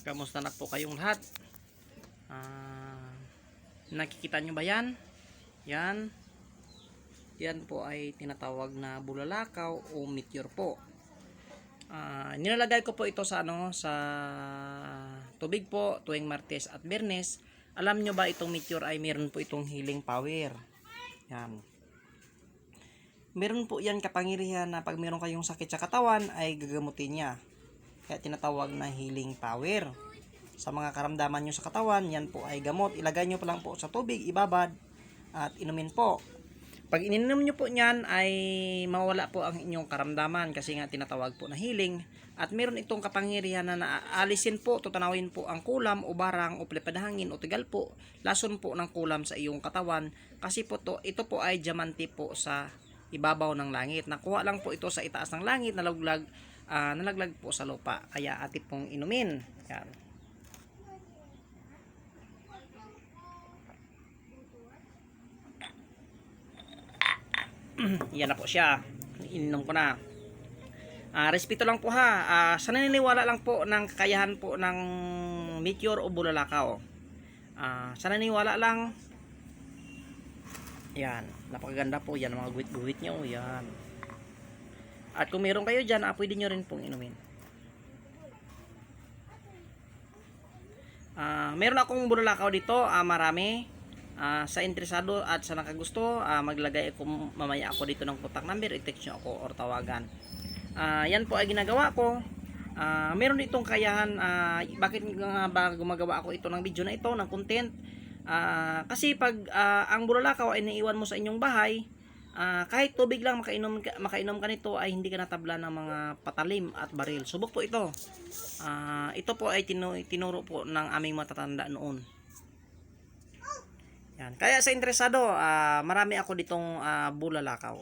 Kamusta na po kayong lahat? Nakikita nyo ba yan? Yan. Yan po ay tinatawag na bulalakaw o meteor po. Nilalagay ko po ito sa sa tubig po tuwing Martes at Biyernes. Alam nyo ba itong meteor ay meron po itong healing power? Yan. Meron po yan kapangyarihan na pag meron kayong sakit sa katawan ay gagamutin niya. Kaya tinatawag na healing power. Sa mga karamdaman nyo sa katawan, yan po ay gamot. Ilagay nyo pa lang po sa tubig, ibabad at inumin po. Pag ininom nyo po niyan ay mawala po ang inyong karamdaman kasi nga tinatawag po na healing. At meron itong kapangyarihan na naalisin po, tutanawin po ang kulam o barang o palipadahangin o tigal po, lason po ng kulam sa iyong katawan. Kasi po ito po ay diamante po sa ibabaw ng langit. Nakuha lang po ito sa itaas ng langit, nalaglag po sa lupa. Kaya atin pong inumin. Yan. Yan na po siya. Ininom ko na. Respeto lang po ha. Sa naniniwala lang po ng kakayahan po ng meteor o bulalakaw. Sa naniniwala lang. Yan. Napakaganda po. Yan ang mga guhit-guhit nyo. Yan. At kung meron kayo dyan, pwede nyo rin pong inumin. Meron akong bulalakaw dito. Marami. Sa interesado at sa nakagusto, maglagay ako mamaya ako dito ng contact number, i-text nyo ako or tawagan. Yan po ay ginagawa ko. Meron itong kayahan. Bakit nga ba gumagawa ako ito ng video na ito, ng content? Kasi pag ang bulalakaw ay naiwan mo sa inyong bahay, kahit tubig lang makainom ka nito ay hindi ka natabla ng mga patalim at baril. Subok po ito. Ito po ay tinuro po ng aming matatanda noon. Yan. Kaya sa interesado, marami ako ditong bulalakaw.